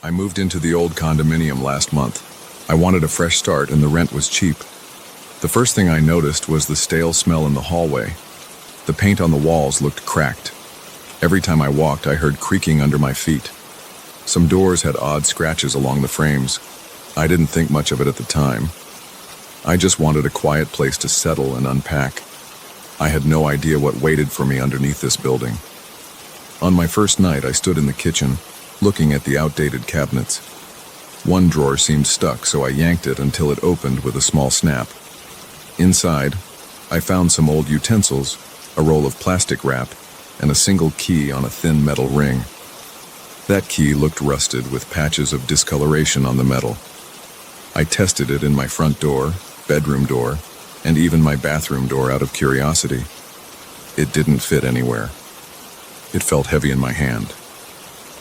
I moved into the old condominium last month. I wanted a fresh start and the rent was cheap. The first thing I noticed was the stale smell in the hallway. The paint on the walls looked cracked. Every time I walked, I heard creaking under my feet. Some doors had odd scratches along the frames. I didn't think much of it at the time. I just wanted a quiet place to settle and unpack. I had no idea what waited for me underneath this building. On my first night, I stood in the kitchen, looking at the outdated cabinets. One drawer seemed stuck, so I yanked it until it opened with a small snap. Inside, I found some old utensils, a roll of plastic wrap, and a single key on a thin metal ring. That key looked rusted with patches of discoloration on the metal. I tested it in my front door, bedroom door, and even my bathroom door out of curiosity. It didn't fit anywhere. It felt heavy in my hand,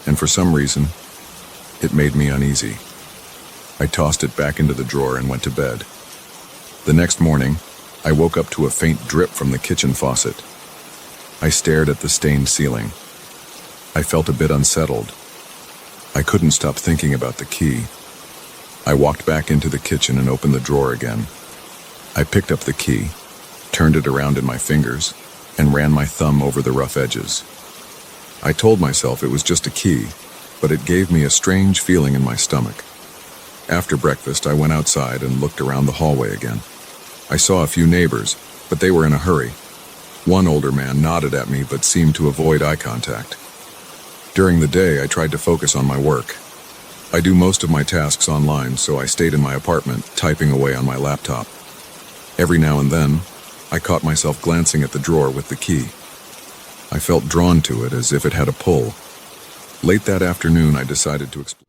and for some reason, it made me uneasy. I tossed it back into the drawer and went to bed. The next morning, I woke up to a faint drip from the kitchen faucet. I stared at the stained ceiling. I felt a bit unsettled. I couldn't stop thinking about the key. I walked back into the kitchen and opened the drawer again. I picked up the key, turned it around in my fingers, and ran my thumb over the rough edges. I told myself it was just a key, but it gave me a strange feeling in my stomach. After breakfast, I went outside and looked around the hallway again. I saw a few neighbors, but they were in a hurry. One older man nodded at me but seemed to avoid eye contact. During the day, I tried to focus on my work. I do most of my tasks online, so I stayed in my apartment, typing away on my laptop. Every now and then, I caught myself glancing at the drawer with the key. I felt drawn to it as if it had a pull. Late that afternoon, I decided to explore.